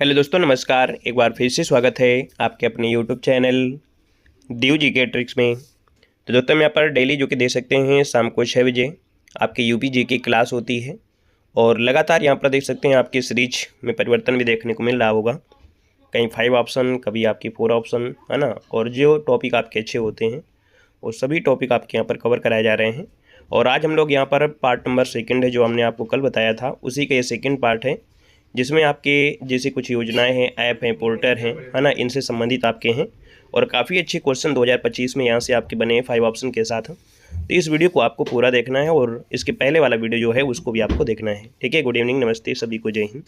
Hello दोस्तों, नमस्कार। एक बार फिर से स्वागत है आपके अपने यूट्यूब चैनल दीव जी के ट्रिक्स में। तो दोस्तों, हम यहाँ पर डेली जो कि देख सकते हैं शाम को 6 बजे आपकी यूपी जी की क्लास होती है और लगातार यहाँ पर देख सकते हैं आपकी सीरीज में परिवर्तन भी देखने को मिल रहा होगा। कहीं 5 ऑप्शन, कभी आपकी 4 ऑप्शन, है ना। और जो टॉपिक आपके अच्छे होते हैं वो सभी टॉपिक आपके यहाँ पर कवर कराए जा रहे हैं। और आज हम लोग यहाँ पर पार्ट नंबर 2 है, जो हमने आपको कल बताया था, उसी का ये 2nd पार्ट है, जिसमें आपके जैसे कुछ योजनाएं हैं, ऐप हैं, पोर्टल हैं, है ना, इनसे संबंधित आपके हैं। और काफ़ी अच्छे क्वेश्चन 2025 में यहाँ से आपके बने हैं 5 ऑप्शन के साथ। तो इस वीडियो को आपको पूरा देखना है और इसके पहले वाला वीडियो जो है उसको भी आपको देखना है। ठीक है। गुड इवनिंग, नमस्ते, सभी को जय हिंद।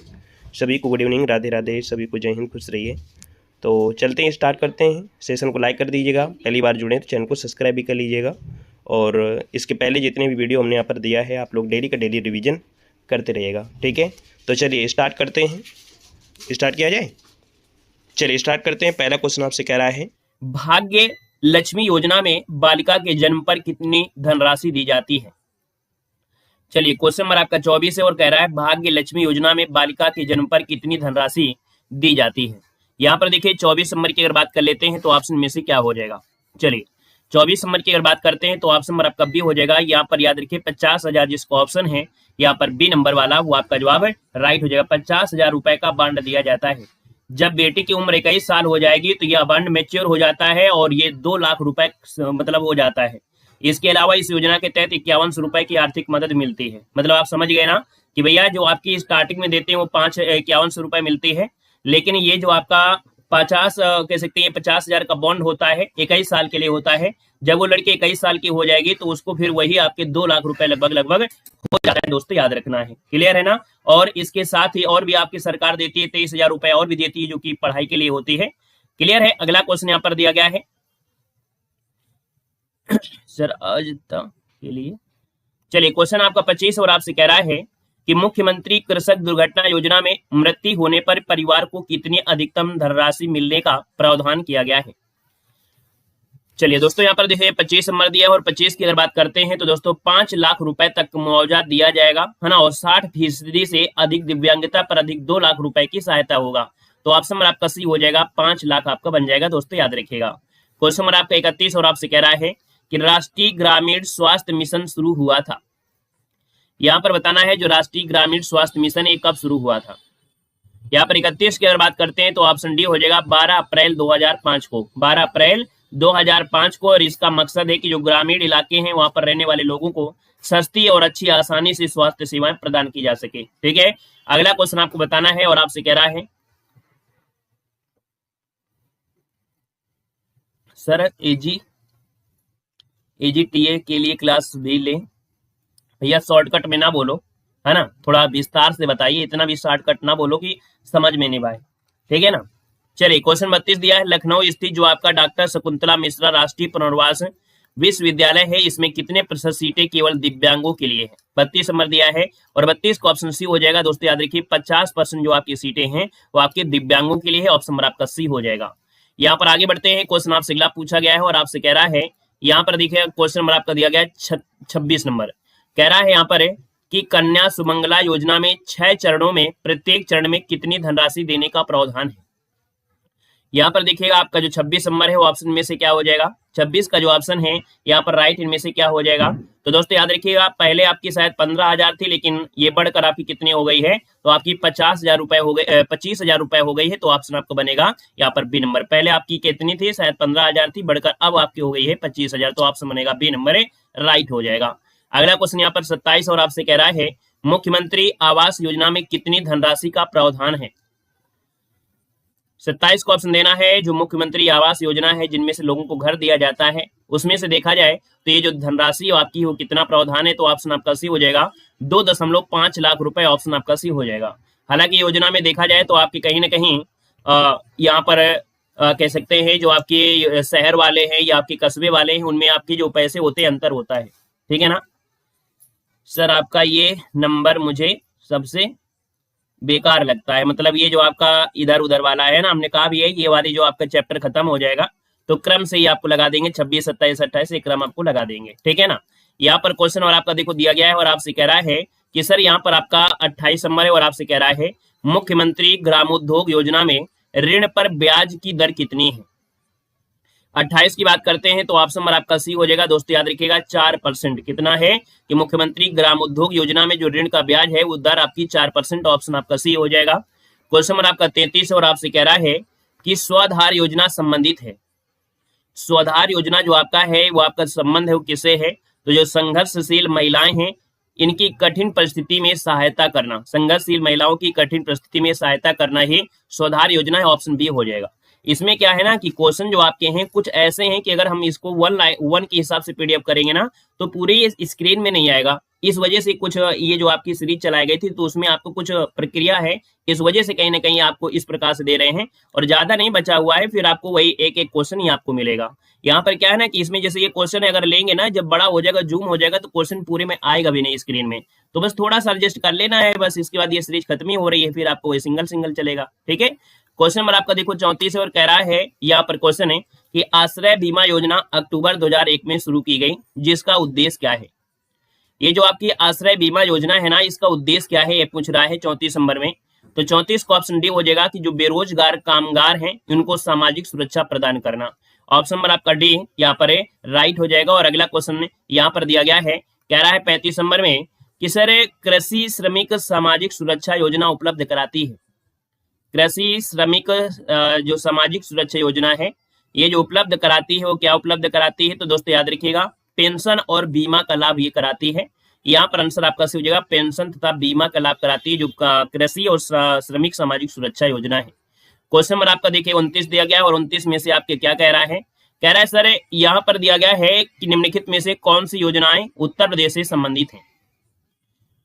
सभी को गुड इवनिंग, राधे राधे, सभी को जय हिंद, खुश रहिए। तो चलते हैं, स्टार्ट करते हैं। सेशन को लाइक कर दीजिएगा, पहली बार जुड़े तो चैनल को सब्सक्राइब भी कर लीजिएगा। और इसके पहले जितने भी वीडियो हमने यहाँ पर दिया है, आप लोग डेली का डेली रिवीजन करते रहिएगा। ठीक है। तो चलिए स्टार्ट करते हैं। स्टार्ट किया जाए। चलिए स्टार्ट करते हैं। पहला क्वेश्चन आपसे कह रहा है, भाग्य लक्ष्मी योजना में बालिका के जन्म पर कितनी धनराशि दी जाती है। चलिए क्वेश्चन नंबर आपका 24 है और कह रहा है भाग्य लक्ष्मी योजना में बालिका के जन्म पर कितनी धनराशि दी जाती है। यहाँ पर देखिए 24 नंबर की अगर बात कर लेते हैं तो ऑप्शन में से क्या हो जाएगा। चलिए 24 नंबर की अगर बात करते हैं तो ऑप्शन नंबर आपका बी हो जाएगा। यहाँ पर याद रखिए 50,000 जिसका ऑप्शन है यहाँ पर बी नंबर वाला, वो आपका जवाब राइट हो जाएगा। 50,000 रुपए का बांड दिया जाता है। जब बेटी की उम्र 21 साल हो जाएगी तो यह बांड मैच्योर हो जाता है और ये 2 लाख रुपए मतलब हो जाता है। इसके अलावा इस योजना के तहत 51 रुपए की आर्थिक मदद मिलती है। मतलब आप समझ गए ना कि भैया जो आपकी स्टार्टिंग में देते हैं वो 51 रुपए मिलती है, लेकिन ये जो आपका 50 कह सकते हैं 50,000 का बॉन्ड होता है 21 साल के लिए होता है। जब वो लड़की 21 साल की हो जाएगी तो उसको फिर वही आपके 2 लाख रुपए लगभग हो जाता है। दोस्तों याद रखना है, क्लियर है ना। और इसके साथ ही और भी आपकी सरकार देती है 23,000 रुपए और भी देती है जो कि पढ़ाई के लिए होती है। क्लियर है। अगला क्वेश्चन यहाँ पर दिया गया है सर आज तक के लिए। चलिए क्वेश्चन आपका 25 और आपसे कह रहा है कि मुख्यमंत्री कृषक दुर्घटना योजना में मृत्यु होने पर परिवार को कितनी अधिकतम धनराशि मिलने का प्रावधान किया गया है। चलिए दोस्तों यहाँ पर देखिए 25 नंबर दिया है और 25 की अगर बात करते हैं तो दोस्तों 5 लाख रुपए तक मुआवजा दिया जाएगा, है ना। और 60% से अधिक दिव्यांगता पर अधिक 2 लाख रुपए की सहायता होगा। तो ऑप्शन नंबर आपका सी हो जाएगा, 5 लाख आपका बन जाएगा। दोस्तों याद रखिएगा। क्वेश्चन नंबर आपका 31 और आपसे कह रहा है कि राष्ट्रीय ग्रामीण स्वास्थ्य मिशन शुरू हुआ था। यहाँ पर बताना है जो राष्ट्रीय ग्रामीण स्वास्थ्य मिशन है कब शुरू हुआ था। यहाँ पर 31 की अगर बात करते हैं तो ऑप्शन डी हो जाएगा 12 अप्रैल 2005 को। 12 अप्रैल 2005 को। और इसका मकसद है कि जो ग्रामीण इलाके हैं वहां पर रहने वाले लोगों को सस्ती और अच्छी आसानी से स्वास्थ्य सेवाएं प्रदान की जा सके। ठीक है। अगला क्वेश्चन आपको बताना है और आपसे कह रहा है सर एजीटीए के लिए क्लास भी ले। भैया शॉर्टकट में ना बोलो, है ना, थोड़ा विस्तार से बताइए, इतना भी शॉर्टकट ना बोलो कि समझ में नहीं पाए। ठीक है ना। चलिए क्वेश्चन 32 दिया है, लखनऊ स्थित जो आपका डॉक्टर शकुंतला मिश्रा राष्ट्रीय पुनर्वास विश्वविद्यालय है, इसमें कितने प्रतिशत सीटें केवल दिव्यांगों के लिए है। 32 नंबर दिया है और 32 को ऑप्शन सी हो जाएगा। दोस्तों याद रखिए 50% जो आपकी सीटें हैं वो आपके दिव्यांगों के लिए है। ऑप्शन नंबर आपका सी हो जाएगा। यहाँ पर आगे बढ़ते हैं। क्वेश्चन आपसे अगला पूछा गया है और आपसे कह रहा है, यहाँ पर देखिए क्वेश्चन नंबर आपका दिया गया है 26 नंबर। कह रहा है यहाँ पर कि कन्या सुमंगला योजना में 6 चरणों में प्रत्येक चरण में कितनी धनराशि देने का प्रावधान है। यहाँ पर देखिएगा आपका जो 26 नंबर है वो ऑप्शन में से क्या हो जाएगा। 26 का जो ऑप्शन है यहाँ पर राइट इनमें से क्या हो जाएगा। तो दोस्तों याद रखिएगा पहले आपकी शायद 15,000 थी, लेकिन ये बढ़कर आपकी कितनी हो गई है, तो आपकी 50,000 रुपए हो गए, 25,000 रुपए हो गई है। तो ऑप्शन आपको बनेगा यहाँ पर बी नंबर। पहले आपकी कितनी थी, शायद 15,000 थी, बढ़कर अब आपकी हो गई है 25,000। तो ऑप्शन बनेगा बी नंबर राइट हो जाएगा। अगला क्वेश्चन यहाँ पर 27 और आपसे कह रहा है मुख्यमंत्री आवास योजना में कितनी धनराशि का प्रावधान है। 27 को ऑप्शन देना है जो मुख्यमंत्री आवास योजना है जिनमें से लोगों को घर दिया जाता है, उसमें से देखा जाए तो ये जो धनराशि आपकी हो कितना प्रावधान है। तो ऑप्शन आपका सी हो जाएगा 2.5 लाख रुपए। ऑप्शन आपका सी हो जाएगा। हालांकि योजना में देखा जाए तो आपकी कहीं ना कहीं यहाँ पर कह सकते हैं जो आपके शहर वाले हैं या आपके कस्बे वाले हैं उनमें आपकी जो पैसे होते हैं अंतर होता है। ठीक है ना। सर आपका ये नंबर मुझे सबसे बेकार लगता है, मतलब ये जो आपका इधर उधर वाला है ना, हमने कहा भी है ये वाली जो आपका चैप्टर खत्म हो जाएगा तो क्रम से ही आपको लगा देंगे 26, 27, 28 एक क्रम आपको लगा देंगे। ठीक है ना। यहाँ पर क्वेश्चन और आपका देखो दिया गया है और आपसे कह रहा है कि सर यहाँ पर आपका 28 नंबर है और आपसे कह रहा है मुख्यमंत्री ग्रामोद्योग योजना में ऋण पर ब्याज की दर कितनी है? 28 की बात करते हैं तो ऑप्शन नंबर आपका सी हो जाएगा। दोस्तों याद रखिएगा 4%। कितना है कि मुख्यमंत्री ग्रामोद्योग योजना में जो ऋण का ब्याज है वो दर आपकी 4%। ऑप्शन आपका सी हो जाएगा। क्वेश्चन नंबर आपका 33 है और आपसे कह रहा है कि स्वाधार योजना संबंधित है। स्वाधार योजना जो आपका है वो आपका संबंध है वो किससे है? तो जो संघर्षशील महिलाएं हैं इनकी कठिन परिस्थिति में सहायता करना, संघर्षशील महिलाओं की कठिन परिस्थिति में सहायता करना ही स्वाधार योजना है। ऑप्शन बी हो जाएगा। इसमें क्या है ना कि क्वेश्चन जो आपके हैं कुछ ऐसे हैं कि अगर हम इसको वन के हिसाब से पीडीएफ करेंगे ना तो पूरे स्क्रीन में नहीं आएगा। इस वजह से कुछ ये जो आपकी सीरीज चलाई गई थी तो उसमें आपको कुछ प्रक्रिया है, इस वजह से कहीं ना कहीं आपको इस प्रकार से दे रहे हैं और ज्यादा नहीं बचा हुआ है, फिर आपको वही एक एक क्वेश्चन ही आपको मिलेगा। यहाँ पर क्या है ना कि इसमें जैसे ये क्वेश्चन अगर लेंगे ना, जब बड़ा हो जाएगा, जूम हो जाएगा तो क्वेश्चन पूरे में आएगा भी नहीं स्क्रीन में, तो बस थोड़ा सा एडजस्ट कर लेना है बस। इसके बाद ये सीरीज खत्म ही हो रही है, फिर आपको सिंगल सिंगल चलेगा। ठीक है। क्वेश्चन नंबर आपका देखो 34 है और कह रहा है, यहाँ पर क्वेश्चन है कि आश्रय बीमा योजना अक्टूबर 2001 में शुरू की गई, जिसका उद्देश्य क्या है? ये जो आपकी आश्रय बीमा योजना है ना, इसका उद्देश्य क्या है ये पूछ रहा है 34 नंबर में। तो 34 का ऑप्शन डी हो जाएगा कि जो बेरोजगार कामगार हैं उनको सामाजिक सुरक्षा प्रदान करना। ऑप्शन नंबर आपका डी यहाँ पर राइट हो जाएगा। और अगला क्वेश्चन यहाँ पर दिया गया है, कह रहा है 35 नंबर में कि सर कृषि श्रमिक सामाजिक सुरक्षा योजना उपलब्ध कराती है। कृषि श्रमिक जो सामाजिक सुरक्षा योजना है ये जो उपलब्ध कराती है वो क्या उपलब्ध कराती है? तो दोस्तों याद रखिएगा पेंशन और बीमा का लाभ ये कराती है। यहाँ पर आंसर आपका सही हो जाएगा, पेंशन तथा बीमा का लाभ कराती है जो कृषि और श्रमिक सामाजिक सुरक्षा योजना है। क्वेश्चन नंबर आपका देखिए 29 दिया गया है और 29 में से आपके क्या कह रहा है? कह रहा है सर यहाँ पर दिया गया है कि निम्नलिखित में से कौन सी योजनाएं उत्तर प्रदेश से संबंधित हैं।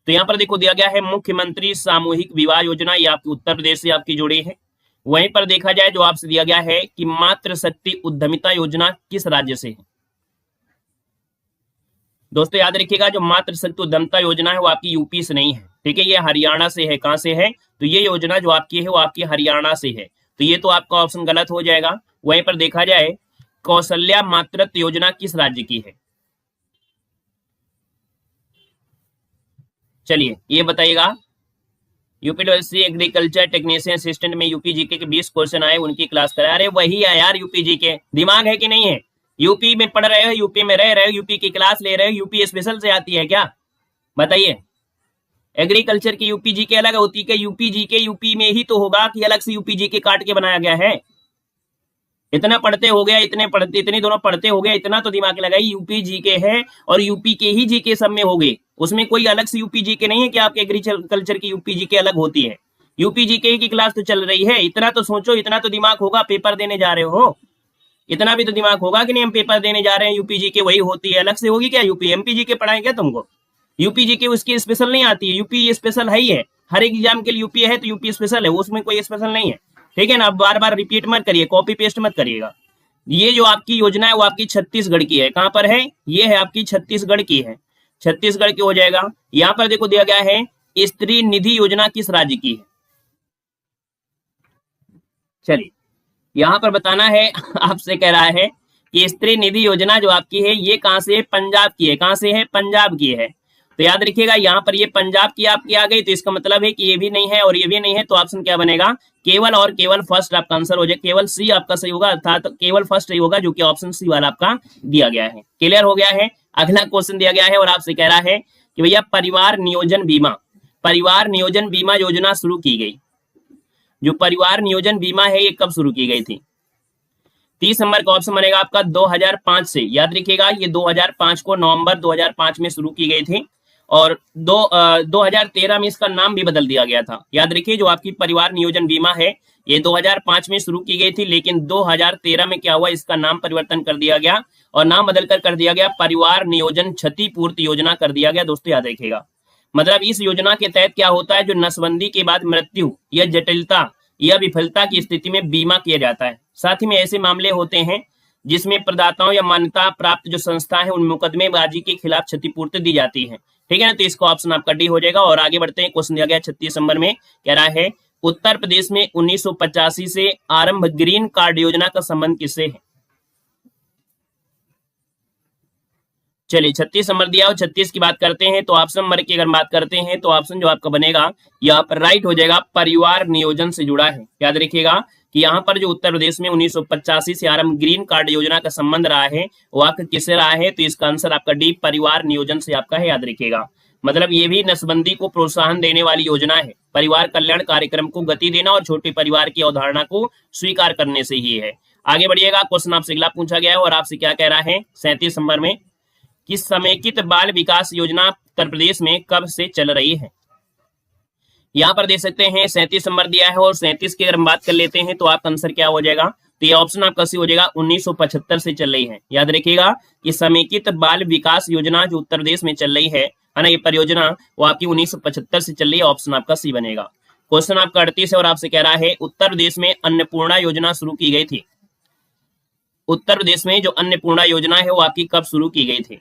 तो यहाँ पर देखो दिया गया है मुख्यमंत्री सामूहिक विवाह योजना, ये आपकी उत्तर प्रदेश से आपकी जुड़ी है। वहीं पर देखा जाए जो आपसे दिया गया है कि मातृशक्ति उद्यमिता योजना किस राज्य से है? दोस्तों याद रखिएगा जो मातृशक्ति उद्यमिता योजना है वो आपकी यूपी से नहीं है। ठीक है, ये हरियाणा से है। कहां से है? तो ये योजना जो आपकी है वो आपकी हरियाणा से है, तो ये तो आपका ऑप्शन गलत हो जाएगा। वहीं पर देखा जाए कौशल्या मातृत्व योजना किस राज्य की है? चलिए ये बताइएगा। यूपीडब्ल्यूएससी एग्रीकल्चर टेक्नीशियन असिस्टेंट में यूपी जीके के 20 क्वेश्चन आए, उनकी क्लास करा। अरे वही है यार यूपी जीके, दिमाग है कि नहीं है? यूपी में पढ़ रहे हो, यूपी में रह रहे हो, यूपी की क्लास ले रहे हो, यूपी स्पेशल से आती है क्या? बताइए। एग्रीकल्चर की यूपी जीके अलग होती है? यूपी जीके यूपी में ही तो होगा कि अलग से यूपी जीके काट के बनाया गया है? इतना पढ़ते हो गया, इतने दोनों पढ़ते हो गया, इतना तो दिमाग लगाई। यूपी जीके है और यूपी के ही जीके सब में हो गए, उसमें कोई अलग से यूपी जीके नहीं है कि आपके एग्रीकल्चर की यूपी जीके अलग होती है। यूपी जीके की क्लास तो चल रही है। इतना तो सोचो, इतना तो दिमाग होगा, पेपर देने जा रहे हो, इतना भी तो दिमाग होगा कि नहीं हम पेपर देने जा रहे हैं, यूपी जीके वही होती है, अलग से होगी क्या? यूपी एमपी जीके पढ़ाएं क्या तुमको? यूपी जीके उसकी स्पेशल नहीं आती है, यूपी स्पेशल है ही है। हर एक एग्जाम के लिए यूपी है तो यूपी स्पेशल है, उसमें कोई स्पेशल नहीं है। ठीक है ना? अब बार बार रिपीट मत करिए, कॉपी पेस्ट मत करिएगा। ये जो आपकी योजना है वो आपकी छत्तीसगढ़ की है। कहां पर है? ये है आपकी छत्तीसगढ़ की है, छत्तीसगढ़ की हो जाएगा। यहाँ पर देखो दिया गया है स्त्री निधि योजना किस राज्य की है? चलिए यहाँ पर बताना है। आपसे कह रहा है कि स्त्री निधि योजना जो आपकी है ये कहां से है? पंजाब की है। कहां से है? पंजाब की है। तो याद रखिएगा यहाँ पर ये पंजाब की आपकी आ गई, तो इसका मतलब है कि ये भी नहीं है और ये भी नहीं है, तो ऑप्शन क्या बनेगा? केवल और केवल फर्स्ट आपका आंसर हो जाए, केवल सी आपका सही होगा, अर्थात केवल फर्स्ट ही होगा, जो कि ऑप्शन सी वाला आपका दिया गया है। क्लियर हो गया है? अगला क्वेश्चन दिया गया है और आपसे कह रहा है कि भैया परिवार नियोजन बीमा योजना शुरू की गई। जो परिवार नियोजन बीमा है ये कब शुरू की गई थी? 30 नंबर का ऑप्शन बनेगा आपका 2005 से। याद रखिएगा ये 2005 को, नवंबर 2005 में शुरू की गई थी और 2013 में इसका नाम भी बदल दिया गया था। याद रखिए जो आपकी परिवार नियोजन बीमा है ये 2005 में शुरू की गई थी, लेकिन 2013 में क्या हुआ? इसका नाम परिवर्तन कर दिया गया और नाम बदलकर कर दिया गया परिवार नियोजन क्षतिपूर्ति योजना कर दिया गया। दोस्तों याद रखिएगा, मतलब इस योजना के तहत क्या होता है? जो नसबंदी के बाद मृत्यु या जटिलता या विफलता की स्थिति में बीमा किया जाता है। साथ ही में ऐसे मामले होते हैं जिसमें प्रदाताओं या मान्यता प्राप्त जो संस्था है उन मुकदमेबाजी के खिलाफ क्षतिपूर्ति दी जाती है। ठीक है ना? तो इसका ऑप्शन आपका डी हो जाएगा। और आगे बढ़ते हैं, क्वेश्चन दिया गया 36 नंबर में, कह रहा है उत्तर प्रदेश में 1985 से आरंभ ग्रीन कार्ड योजना का संबंध किससे है? चलिए 36 नंबर दिया और 36 की बात करते हैं तो ऑप्शन नंबर की अगर बात करते हैं तो ऑप्शन जो आपका बनेगा यहाँ पर राइट हो जाएगा, परिवार नियोजन से जुड़ा है। याद रखिएगा कि यहाँ पर जो उत्तर प्रदेश में 1985 से आरंभ ग्रीन कार्ड योजना का संबंध रहा है वो आपका किससे रहा है, तो इसका आंसर आपका डी परिवार नियोजन से आपका है। याद रखिएगा मतलब ये भी नसबंदी को प्रोत्साहन देने वाली योजना है, परिवार कल्याण कार्यक्रम को गति देना और छोटे परिवार की अवधारणा को स्वीकार करने से ही है। आगे बढ़िएगा, क्वेश्चन आपसे अगला पूछा गया है और आपसे क्या कह रहा है 37 नंबर में कि समेकित बाल विकास योजना उत्तर प्रदेश में कब से चल रही है। यहाँ पर देख सकते हैं 37 नंबर दिया है और 37 की अगर हम बात कर लेते हैं तो आपका आंसर क्या हो जाएगा, तो ये ऑप्शन आपका सी हो जाएगा 1975 से चल रही है। याद रखिएगा कि समेकित बाल विकास योजना जो उत्तर प्रदेश में चल रही है ना, ये परियोजना वो आपकी 1975 से चल रही है, ऑप्शन आपका सी बनेगा। क्वेश्चन आपका 38 है और आपसे कह रहा है उत्तर प्रदेश में अन्नपूर्णा योजना शुरू की गई थी। उत्तर प्रदेश में जो अन्नपूर्णा योजना है वो आपकी कब शुरू की गई थी।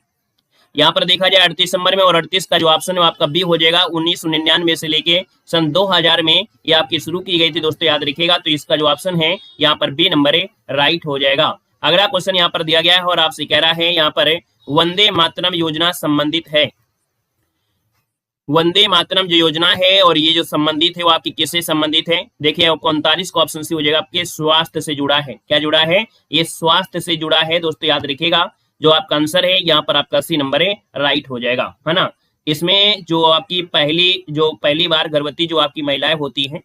यहाँ पर देखा जाए 38 नंबर में, और 38 का जो ऑप्शन है आपका बी हो जाएगा, 1999 से लेके सन 2000 में ये आपकी शुरू की गई थी। दोस्तों याद रखिएगा तो इसका जो ऑप्शन है यहाँ पर बी नंबर राइट हो जाएगा। अगला क्वेश्चन यहाँ पर दिया गया है और आपसे कह रहा है यहाँ पर वंदे मातरम योजना संबंधित है। वंदे मातरम जो योजना है और ये जो संबंधित है वो आपकी किससे संबंधित है, देखिए 39 का ऑप्शन सी हो जाएगा, आपके स्वास्थ्य से जुड़ा है। क्या जुड़ा है, ये स्वास्थ्य से जुड़ा है। दोस्तों याद रखिएगा जो आपका आंसर है यहाँ पर आपका सी नंबर राइट हो जाएगा, है ना। इसमें जो आपकी पहली बार गर्भवती जो आपकी महिलाएं होती हैं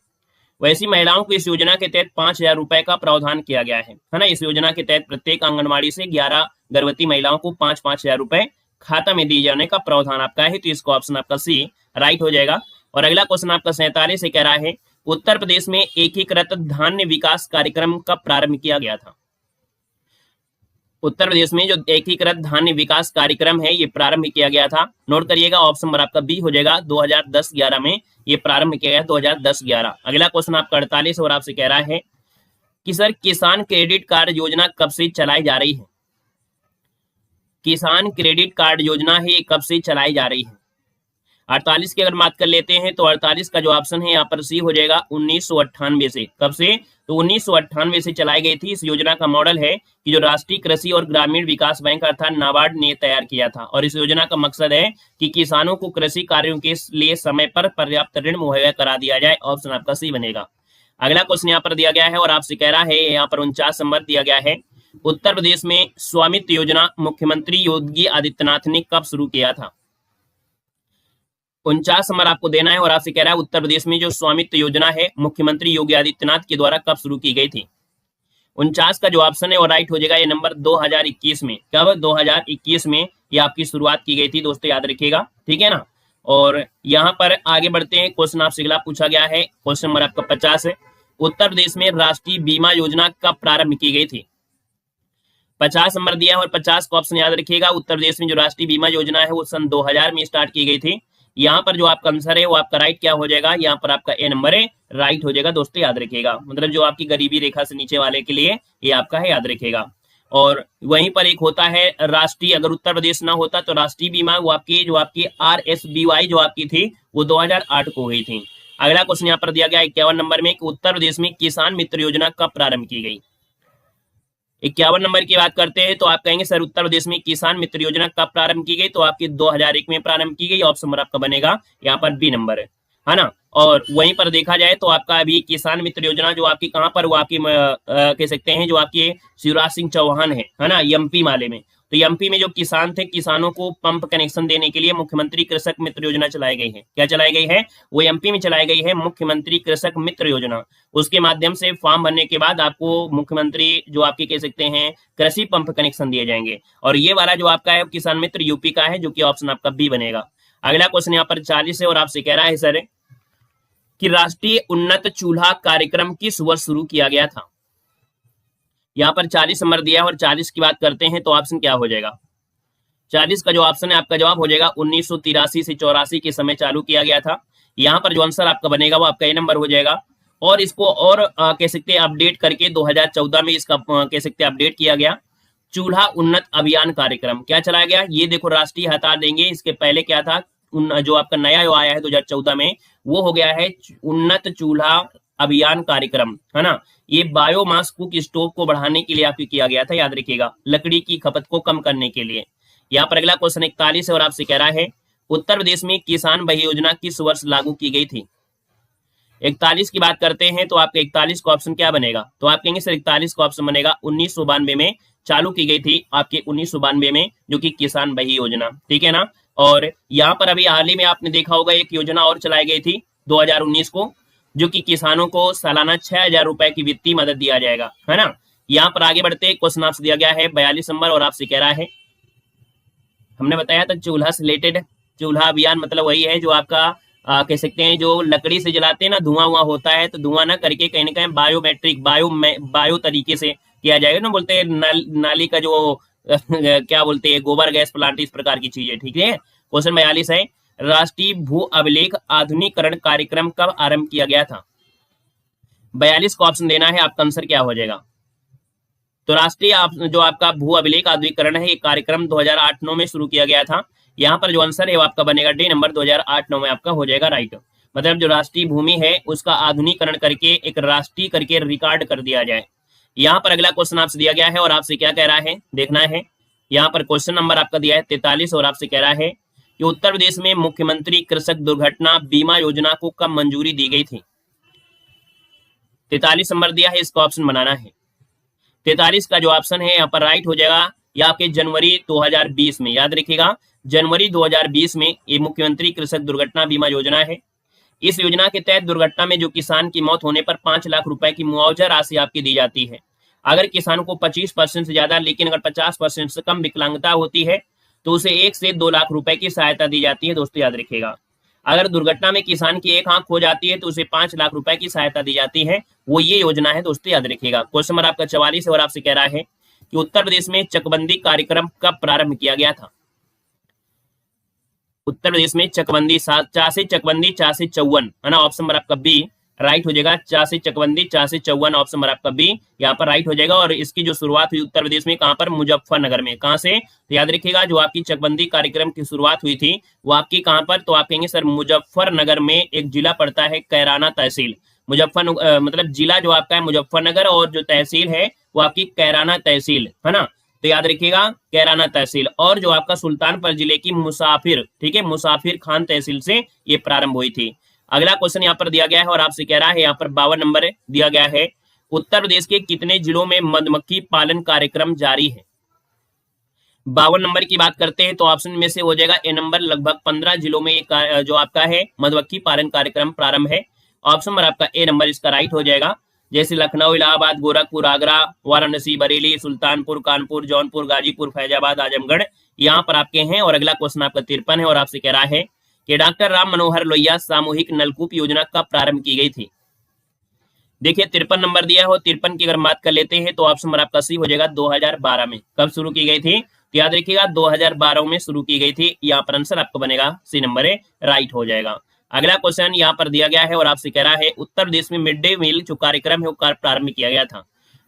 वैसी महिलाओं को इस योजना के तहत 5000 रुपए का प्रावधान किया गया है ना। इस योजना के तहत प्रत्येक आंगनबाड़ी से 11 गर्भवती महिलाओं को 5-5 हजार रुपए खाता में दिए जाने का प्रावधान आपका है, तो इसका ऑप्शन आपका सी राइट हो जाएगा। और अगला क्वेश्चन आपका 47 से कह रहा है उत्तर प्रदेश में एकीकृत धान्य विकास कार्यक्रम कब प्रारंभ किया गया था। उत्तर प्रदेश में जो एकीकृत धान्य विकास कार्यक्रम है ये प्रारंभ किया गया था, नोट करिएगा ऑप्शन नंबर आपका बी हो जाएगा, 2010-11 में ये प्रारंभ किया गया, 2010-11। अगला क्वेश्चन आपका 48 और आपसे कह रहा है कि सर किसान क्रेडिट कार्ड योजना कब से चलाई जा रही है। किसान क्रेडिट कार्ड योजना है ये कब से चलाई जा रही है। 48 की अगर बात कर लेते हैं तो 48 का जो ऑप्शन है यहाँ पर सी हो जाएगा 1998 से। कब से, तो 1998 से चलाई गई थी। इस योजना का मॉडल है कि जो राष्ट्रीय कृषि और ग्रामीण विकास बैंक अर्थात नाबार्ड ने तैयार किया था, और इस योजना का मकसद है कि किसानों को कृषि कार्यों के लिए समय पर पर्याप्त ऋण मुहैया करा दिया जाए, ऑप्शन आपका सी बनेगा। अगला क्वेश्चन यहाँ पर दिया गया है और आपसे कह रहा है यहाँ पर 49 नंबर दिया गया है उत्तर प्रदेश में स्वामित्व योजना मुख्यमंत्री योगी आदित्यनाथ ने कब शुरू किया था। 49 नंबर आपको देना है और आपसे कह रहा है उत्तर प्रदेश में जो स्वामित्व योजना है मुख्यमंत्री योगी आदित्यनाथ के द्वारा कब शुरू की गई थी। 49 का जो ऑप्शन है वो राइट हो जाएगा, ये नंबर 2021 में। कब, 2021 में ये आपकी शुरुआत की गई थी। दोस्तों याद रखिएगा, ठीक है ना। और यहाँ पर आगे बढ़ते हैं, क्वेश्चन आपसे अगला पूछा गया है, क्वेश्चन नंबर आपका 50 है। उत्तर प्रदेश में राष्ट्रीय बीमा योजना कब प्रारंभ की गई थी। 50 नंबर दिया है और 50 का ऑप्शन याद रखिएगा। उत्तर प्रदेश में जो राष्ट्रीय बीमा योजना है वो सन 2000 में स्टार्ट की गई थी। यहाँ पर जो आपका आंसर है वो आपका राइट क्या हो जाएगा, यहाँ पर आपका ए नंबर है राइट हो जाएगा। दोस्तों याद रखिएगा मतलब जो आपकी गरीबी रेखा से नीचे वाले के लिए ये आपका है, याद रखिएगा। और वहीं पर एक होता है राष्ट्रीय, अगर उत्तर प्रदेश ना होता तो राष्ट्रीय बीमा वो आपकी जो आपकी RSBY जो आपकी थी वो 2008 को हुई थी। अगला क्वेश्चन यहाँ पर दिया गया 51 नंबर में कि उत्तर प्रदेश में किसान मित्र योजना कब प्रारंभ की गई। 51 नंबर की बात करते हैं तो आप कहेंगे सर उत्तर प्रदेश में किसान मित्र योजना कब प्रारंभ की गई, तो आपकी 2001 में प्रारंभ की गई, ऑप्शन नंबर आपका बनेगा यहाँ पर बी नंबर है ना। और वहीं पर देखा जाए तो आपका अभी किसान मित्र योजना जो आपकी कहाँ पर वो आपकी कह सकते हैं जो आपके शिवराज सिंह चौहान है ना, एमपी माले में। तो एमपी में जो किसान थे, किसानों को पंप कनेक्शन देने के लिए मुख्यमंत्री कृषक मित्र योजना चलाई गई है। क्या चलाई गई है, वो एमपी में चलाई गई है मुख्यमंत्री कृषक मित्र योजना। उसके माध्यम से फॉर्म भरने के बाद आपको मुख्यमंत्री जो आपके कह सकते हैं कृषि पंप कनेक्शन दिए जाएंगे। और ये वाला जो आपका है किसान मित्र यूपी का है, जो कि ऑप्शन आपका बी बनेगा। अगला क्वेश्चन यहाँ पर 40 है और आपसे कह रहा है सर कि राष्ट्रीय उन्नत चूल्हा कार्यक्रम किस वर्ष शुरू किया गया था। यहाँ पर 40 नंबर दिया है और 40 की बात करते हैं तो ऑप्शन क्या हो जाएगा। 40 का जो ऑप्शन है आपका जवाब हो जाएगा 1983 से 84 के समय चालू किया गया था। यहाँ पर जो आंसर आपका बनेगा वो आपका ए नंबर हो जाएगा। और इसको और कह सकते हैं अपडेट करके 2014 में इसका कह सकते हैं अपडेट किया गया, चूल्हा उन्नत अभियान कार्यक्रम। क्या चलाया गया, ये देखो राष्ट्रीय हटा देंगे, इसके पहले क्या था जो आपका नया जो आया है 2014 में वो हो गया है उन्नत चूल्हा अभियान कार्यक्रम, है ना। ये बायोमास कुक स्टोव को बढ़ाने के लिए आपको किया गया था, याद रखिएगा, लकड़ी की खपत को कम करने के लिए। यहाँ पर अगला क्वेश्चन 41 है और आपसे कह रहा है उत्तर प्रदेश में किसान बही योजना किस वर्ष लागू की गई थी। 41 की बात करते हैं तो आपके 41 का ऑप्शन क्या बनेगा, तो आप कहेंगे सर 41 का ऑप्शन बनेगा 1992 में चालू की गई थी आपके 1992 में, जो कि किसान बही योजना, ठीक है ना। और यहाँ पर अभी हाल ही में आपने देखा होगा एक योजना और चलाई गई थी 2019 को, जो कि किसानों को सालाना 6,000 रुपए की वित्तीय मदद दिया जाएगा, है ना। यहाँ पर आगे बढ़ते क्वेश्चन आपसे दिया गया है 42 नंबर और आपसे कह रहा है, हमने बताया था चूल्हा से रिलेटेड, चूल्हा अभियान मतलब वही है जो आपका कह सकते हैं जो लकड़ी से जलाते हैं ना, धुआं हुआ होता है, तो धुआं ना करके कहीं ना कहीं बायोमेट्रिक बायो तरीके से किया जाएगा ना, बोलते हैं नाली का जो क्या बोलते हैं गोबर गैस प्लांट, इस प्रकार की चीजें, ठीक है। क्वेश्चन 42 है राष्ट्रीय भू अभिलेख आधुनिकीकरण कार्यक्रम कब आरंभ किया गया था। 42 का ऑप्शन देना है, आपका आंसर क्या हो जाएगा। तो राष्ट्रीय जो आपका भू अभिलेख आधुनिकीकरण है, ये कार्यक्रम 2008-9 में शुरू किया गया था। यहाँ पर जो आंसर है वो आपका बनेगा डी नंबर, 2008-9 में आपका हो जाएगा राइट। मतलब जो राष्ट्रीय भूमि है उसका आधुनिकीकरण करके एक राष्ट्रीय करके रिकॉर्ड कर दिया जाए। यहाँ पर अगला क्वेश्चन आपसे दिया गया है और आपसे क्या कह रहा है देखना है। यहाँ पर क्वेश्चन नंबर आपका दिया है 43 और आपसे कह रहा है कि उत्तर प्रदेश में मुख्यमंत्री कृषक दुर्घटना बीमा योजना को कब मंजूरी दी गई थी। 43 नंबर दिया है, इसका ऑप्शन बनाना है। 43 का जो ऑप्शन है यहाँ पर राइट हो जाएगा, या आपके जनवरी 2020 में, याद रखिएगा जनवरी 2020 में ये मुख्यमंत्री कृषक दुर्घटना बीमा योजना है। इस योजना के तहत दुर्घटना में जो किसान की मौत होने पर 5 लाख रुपए की मुआवजा राशि आपकी दी जाती है। अगर किसान को 25% से ज्यादा लेकिन अगर 50% से कम विकलांगता होती है तो उसे 1 से 2 लाख रुपए की सहायता दी जाती है। दोस्तों याद रखिएगा, अगर दुर्घटना में किसान की एक आंख खो जाती है तो उसे 5 लाख रुपए की सहायता दी जाती है, वो ये योजना है। दोस्तों याद रखिएगा। क्वेश्चन नंबर आपका 44 है और आपसे कह रहा है कि उत्तर प्रदेश में चकबंदी कार्यक्रम कब प्रारंभ किया गया था। उत्तर प्रदेश में चकबंदी, चा से चकबंदी, चा से चौवन, है ना। ऑप्शन नंबर आपका बी राइट हो जाएगा। चा से चकबंदी, चा से चौवन, ऑप्शन नंबर आपका बी यहाँ पर राइट हो जाएगा। और इसकी जो शुरुआत हुई उत्तर प्रदेश में कहां पर, मुजफ्फरनगर में। कहां से, तो याद रखिएगा जो आपकी चकबंदी कार्यक्रम की शुरुआत हुई थी वो आपकी कहां पर, तो आप कहेंगे सर मुजफ्फरनगर में एक जिला पड़ता है कैराना तहसील। मुजफ्फर मतलब जिला जो आपका है मुजफ्फरनगर और जो तहसील है वो आपकी कैराना तहसील, है ना। तो याद रखिएगा कैराना तहसील। और जो आपका सुल्तानपुर जिले की मुसाफिर, ठीक है, मुसाफिर खान तहसील से ये प्रारंभ हुई थी। अगला क्वेश्चन यहाँ पर दिया गया है और आपसे कह रहा है, यहाँ पर 52 नंबर दिया गया है, उत्तर प्रदेश के कितने जिलों में मधुमक्खी पालन कार्यक्रम जारी है। 52 नंबर की बात करते हैं तो ऑप्शन में से हो जाएगा ए नंबर, लगभग 15 जिलों में जो आपका है मधुमक्खी पालन कार्यक्रम प्रारंभ है। ऑप्शन नंबर आपका ए नंबर इसका राइट हो जाएगा। जैसे लखनऊ, इलाहाबाद, गोरखपुर, आगरा, वाराणसी, बरेली, सुल्तानपुर, कानपुर, जौनपुर, गाजीपुर, फैजाबाद, आजमगढ़, यहाँ पर आपके हैं। और अगला क्वेश्चन आपका 53 है और आपसे कह रहा है कि डॉक्टर राम मनोहर लोहिया सामूहिक नलकूप योजना कब प्रारंभ की गई थी। देखिए 53 नंबर दिया हो, 53 की अगर बात कर लेते हैं तो ऑप्शन नंबर आपका सी हो जाएगा 2012 में। कब शुरू की गई थी, तो याद रखिएगा 2012 में शुरू की गई थी। यहाँ पर आंसर आपका बनेगा सी नंबर है, राइट हो जाएगा। अगला क्वेश्चन यहाँ पर दिया गया है और आपसे कह रहा है उत्तर प्रदेश में मिड डे मील जो कार्यक्रम है वो प्रारंभ किया गया था।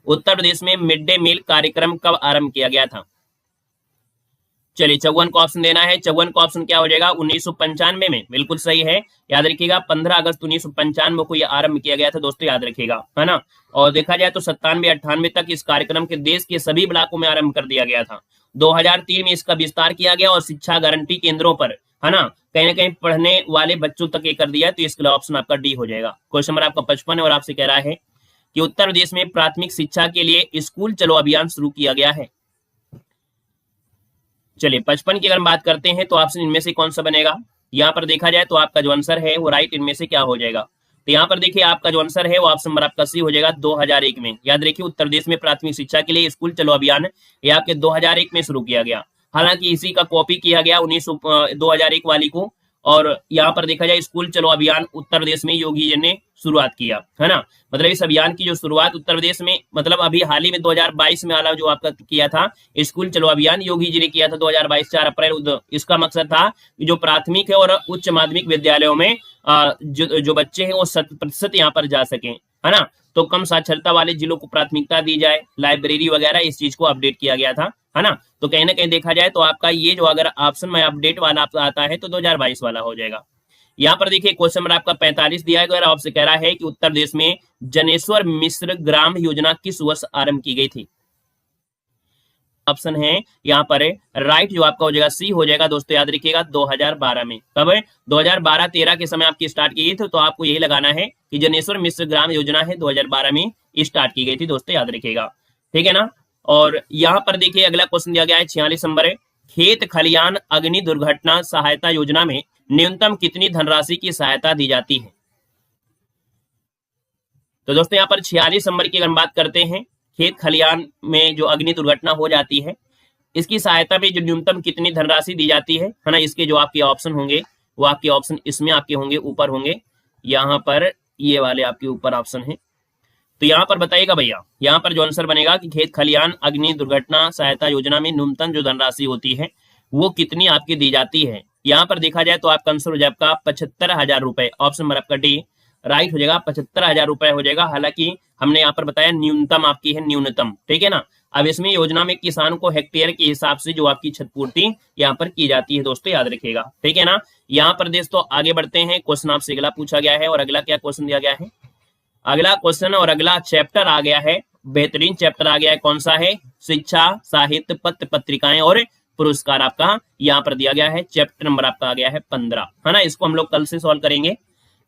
उत्तर प्रदेश में मिड डे मील कार्यक्रम कब आरंभ किया गया था। चलिए 54 को ऑप्शन देना है। 54 का ऑप्शन क्या हो जाएगा, 1995 में, बिल्कुल सही है। याद रखिएगा 15 अगस्त 1995 को यह आरंभ किया गया था। दोस्तों याद रखिएगा, है ना। और देखा जाए तो 97-98 तक इस कार्यक्रम के देश के सभी ब्लॉकों में आरंभ कर दिया गया था। 2003 में इसका विस्तार किया गया और शिक्षा गारंटी केंद्रों पर, है ना कहीं पढ़ने वाले बच्चों तक ये कर दिया, तो इसके लिए ऑप्शन आपका डी हो जाएगा। क्वेश्चन नंबर आपका 55 है और आपसे कह रहा है कि उत्तर प्रदेश में प्राथमिक शिक्षा के लिए स्कूल चलो अभियान शुरू किया गया है। चलिए 55 की अगर बात करते हैं तो ऑप्शन इनमें से कौन सा बनेगा। यहाँ पर देखा जाए तो आपका जो आंसर है वो राइट इनमें से क्या हो जाएगा, तो यहाँ पर देखिए आपका जो आंसर है वो ऑप्शन नंबर आपका सी हो जाएगा 2001 में। याद रखिए उत्तर प्रदेश में प्राथमिक शिक्षा के लिए स्कूल चलो अभियान ये आपके 2001 में शुरू किया गया। हालांकि इसी का कॉपी किया गया 2001 वाली को। और यहाँ पर देखा जाए स्कूल चलो अभियान उत्तर प्रदेश में योगी जी ने शुरुआत किया, है ना। मतलब इस अभियान की जो शुरुआत उत्तर प्रदेश में, मतलब अभी हाल ही में 2022 में वाला जो आपका किया था स्कूल चलो अभियान योगी जी ने किया था 2022 4 अप्रैल। इसका मकसद था कि जो प्राथमिक है और उच्च माध्यमिक विद्यालयों में जो बच्चे हैं वो 100% यहाँ पर जा सके, है ना। तो कम साक्षरता वाले जिलों को प्राथमिकता दी जाए, लाइब्रेरी वगैरह इस चीज को अपडेट किया गया था, है ना। तो कहीं ना कहीं देखा जाए तो आपका ये जो अगर ऑप्शन में अपडेट वाला आपका आता है तो 2022 वाला हो जाएगा। यहाँ पर देखिए क्वेश्चन नंबर आपका 45 दिया गया, आपसे कह रहा है कि उत्तर प्रदेश में जनेश्वर मिश्र ग्राम योजना किस वर्ष आरंभ की गई थी। ऑप्शन है यहाँ पर राइट जो आपका हो जाएगा सी हो जाएगा दोस्तों, याद रखिएगा 2012 में। कब है? 2012-13 के समय आपकी स्टार्ट की गई थी, तो आपको यही लगाना है कि जनेश्वर मिश्र ग्राम योजना है 2012 में स्टार्ट की गई थी दोस्तों, याद रखिएगा। ठीक है ना। और यहाँ पर देखिए अगला क्वेश्चन दिया गया है 46 नंबर है, खेत खलियान अग्नि दुर्घटना सहायता योजना में न्यूनतम कितनी धनराशि की सहायता दी जाती है? तो दोस्तों यहाँ पर 46 नंबर की अगर हम बात करते हैं, खेत खलियान में जो अग्नि दुर्घटना हो जाती है, इसकी सहायता में जो न्यूनतम कितनी धनराशि दी जाती है ना, इसके जो आपके ऑप्शन होंगे वो आपके ऑप्शन इसमें आपके होंगे, ऊपर होंगे, यहाँ पर ये वाले आपके ऊपर ऑप्शन है। तो यहाँ पर बताइएगा भैया, यहाँ पर जो आंसर बनेगा कि खेत खलियान अग्नि दुर्घटना सहायता योजना में न्यूनतम जो धनराशि होती है वो कितनी आपकी दी जाती है। यहाँ पर देखा जाए तो आपका आंसर हो जाएगा आपका 75,000 रुपए। ऑप्शन नंबर आपका डी राइट हो जाएगा, 75,000 रुपए हो जाएगा। हालांकि हमने यहाँ पर बताया न्यूनतम आपकी है, न्यूनतम। ठीक है ना। अब इसमें योजना में किसान को हेक्टेयर के हिसाब से जो आपकी क्षतिपूर्ति यहाँ पर की जाती है दोस्तों, याद रखिएगा। ठीक है ना। यहाँ पर दोस्तों आगे बढ़ते हैं, क्वेश्चन आपसे अगला पूछा गया है, और अगला क्या क्वेश्चन दिया गया है, अगला क्वेश्चन और अगला चैप्टर आ गया है, बेहतरीन चैप्टर आ गया है। कौन सा है? शिक्षा, साहित्य, पत्र पत्रिकाएं और पुरस्कार आपका यहाँ पर दिया गया है। चैप्टर नंबर आपका आ गया है 15, है ना। इसको हम लोग कल से सॉल्व करेंगे,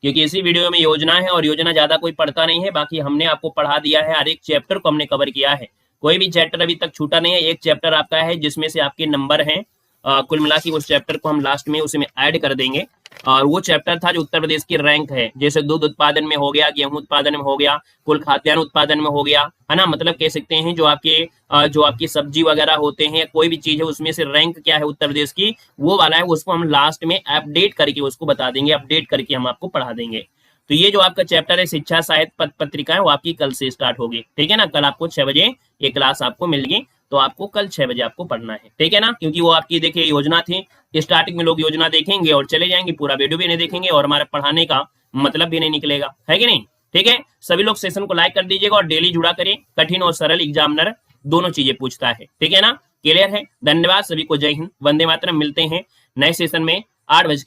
क्योंकि इसी वीडियो में योजना है और योजना ज्यादा कोई पढ़ता नहीं है। बाकी हमने आपको पढ़ा दिया है, हर एक चैप्टर को हमने कवर किया है, कोई भी चैप्टर अभी तक छूटा नहीं है। एक चैप्टर आपका है जिसमें से आपके नंबर हैं, कुल मिला के उस चैप्टर को हम लास्ट में उसमें ऐड कर देंगे। और वो चैप्टर था जो उत्तर प्रदेश की रैंक है, जैसे दूध उत्पादन में हो गया, गेहूं उत्पादन में हो गया, कुल खाद्यान्न उत्पादन में हो गया, है ना। मतलब कह सकते हैं जो आपकी सब्जी वगैरह होते हैं, कोई भी चीज है उसमें से रैंक क्या है उत्तर प्रदेश की, वो वाला है। उसको हम लास्ट में अपडेट करके उसको बता देंगे, अपडेट करके हम आपको पढ़ा देंगे। तो ये जो आपका चैप्टर है शिक्षा, साहित्य, पत्र पत्रिकाएं, वो आपकी कल से स्टार्ट होगी। ठीक है ना। कल आपको 6 बजे ये क्लास आपको मिलेगी, तो आपको कल 6 बजे आपको पढ़ना है। ठीक है ना। क्योंकि वो आपकी देखिए योजना थी, स्टार्टिंग में लोग योजना देखेंगे और चले जाएंगे, पूरा वीडियो भी नहीं देखेंगे और हमारा पढ़ाने का मतलब भी नहीं निकलेगा, है कि नहीं। ठीक है। सभी लोग सेशन को लाइक कर दीजिएगा और डेली जुड़ा करिए, कठिन और सरल एग्जामिनर दोनों चीजें पूछता है। ठीक है ना। क्लियर है। धन्यवाद सभी को, जय हिंद, वंदे मातरम। मिलते हैं नए सेशन में 8 बजे